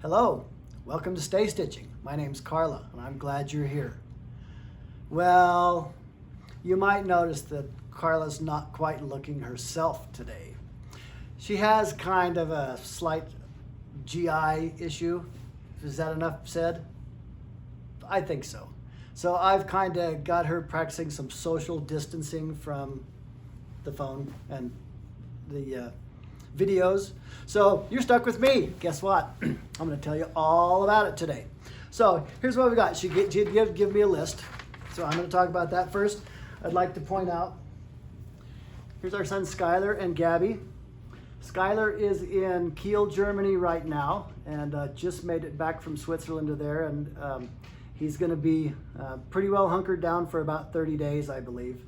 Hello, welcome to Stay Stitching. My name's Carla, and I'm glad you're here. Well, you might notice that Carla's not quite looking herself today. She has kind of a slight GI issue. Is that enough said? I think so. So I've kind of got her practicing some social distancing from the phone and the videos. So you're stuck with me. Guess what? I'm going to tell you all about it today. So here's what we got. She did give me a list. So I'm going to talk about that first. I'd like to point out, here's our son Skylar and Gabby. Skylar is in Kiel, Germany right now, and just made it back from Switzerland to there. And he's going to be pretty well hunkered down for about 30 days, I believe.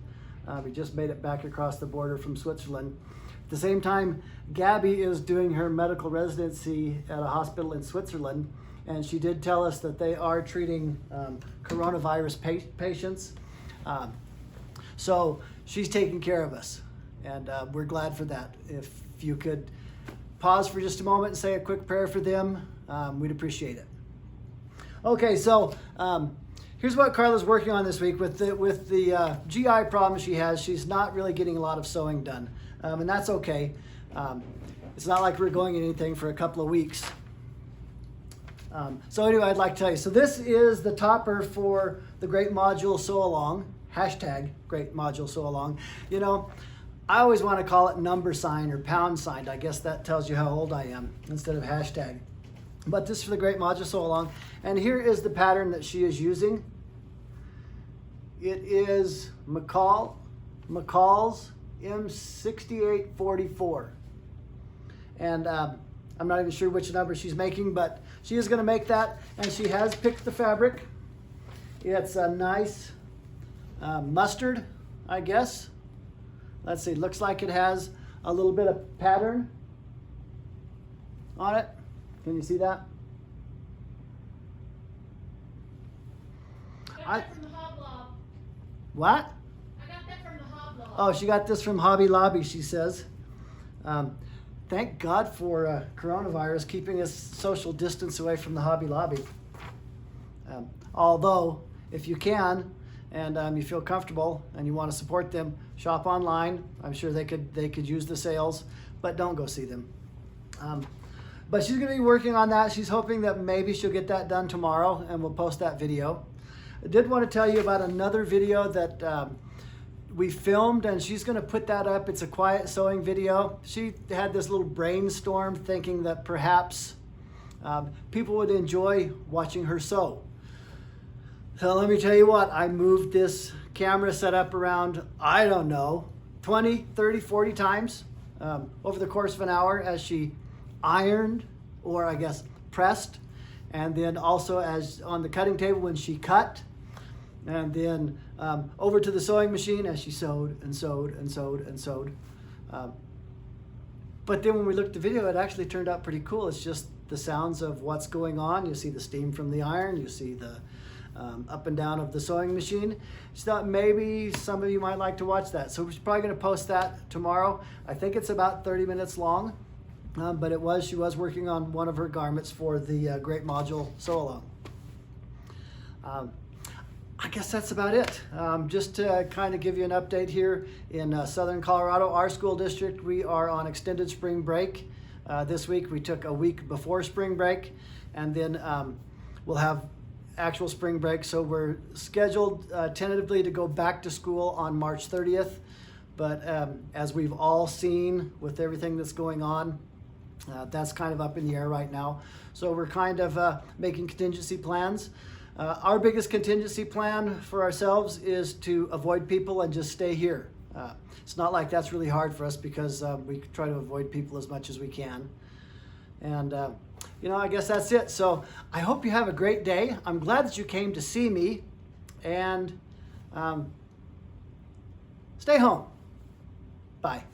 We just made it back across the border from Switzerland. At the same time, Gabby is doing her medical residency at a hospital in Switzerland, and she did tell us that they are treating coronavirus patients. So she's taking care of us, and we're glad for that. If you could pause for just a moment and say a quick prayer for them, we'd appreciate it. Okay, so here's what Carla's working on this week with the GI problem she has. She's not really getting a lot of sewing done, and that's okay. It's not like we're going anything for a couple of weeks. So anyway, I'd like to tell you. So this is the topper for the Great Module Sewalong. Hashtag Great Module Sewalong. You know, I always want to call it number sign or pound sign. I guess that tells you how old I am instead of hashtag. But this is for the Great Module Sewalong. And here is the pattern that she is using. It is McCall's M6844. And I'm not even sure which number she's making, but she is going to make that. And she has picked the fabric. It's a nice mustard, I guess. Let's see, looks like it has a little bit of pattern on it. Can you see that? I got that from the Hoblob. What? I got that from the Hoblob. Oh, she got this from Hobby Lobby, she says. Thank God for coronavirus keeping us social distance away from the Hobby Lobby. Although, if you can, and you feel comfortable and you want to support them, shop online. I'm sure they could use the sales, but don't go see them. But she's going to be working on that. She's hoping that maybe she'll get that done tomorrow, and we'll post that video. I did want to tell you about another video that we filmed, and she's going to put that up. It's a quiet sewing video. She had this little brainstorm thinking that perhaps people would enjoy watching her sew. So let me tell you what, I moved this camera setup around, I don't know, 20, 30, 40 times over the course of an hour as she ironed, or I guess pressed, and then also as on the cutting table when she cut, and then over to the sewing machine as she sewed and sewed and sewed and sewed. But then when we looked at the video, it actually turned out pretty cool. It's just the sounds of what's going on. You see the steam from the iron, you see the up and down of the sewing machine. She thought maybe some of you might like to watch that. So we're probably going to post that tomorrow. I think it's about 30 minutes long, but she was working on one of her garments for the Great Module Sewalong. I guess that's about it. Just to kind of give you an update here in Southern Colorado, our school district, we are on extended spring break. This week we took a week before spring break, and then we'll have actual spring break. So we're scheduled tentatively to go back to school on March 30th. But as we've all seen with everything that's going on, that's kind of up in the air right now. So we're kind of making contingency plans. Our biggest contingency plan for ourselves is to avoid people and just stay here. It's not like that's really hard for us because we try to avoid people as much as we can. And you know, I guess that's it. So I hope you have a great day. I'm glad that you came to see me, and stay home. Bye.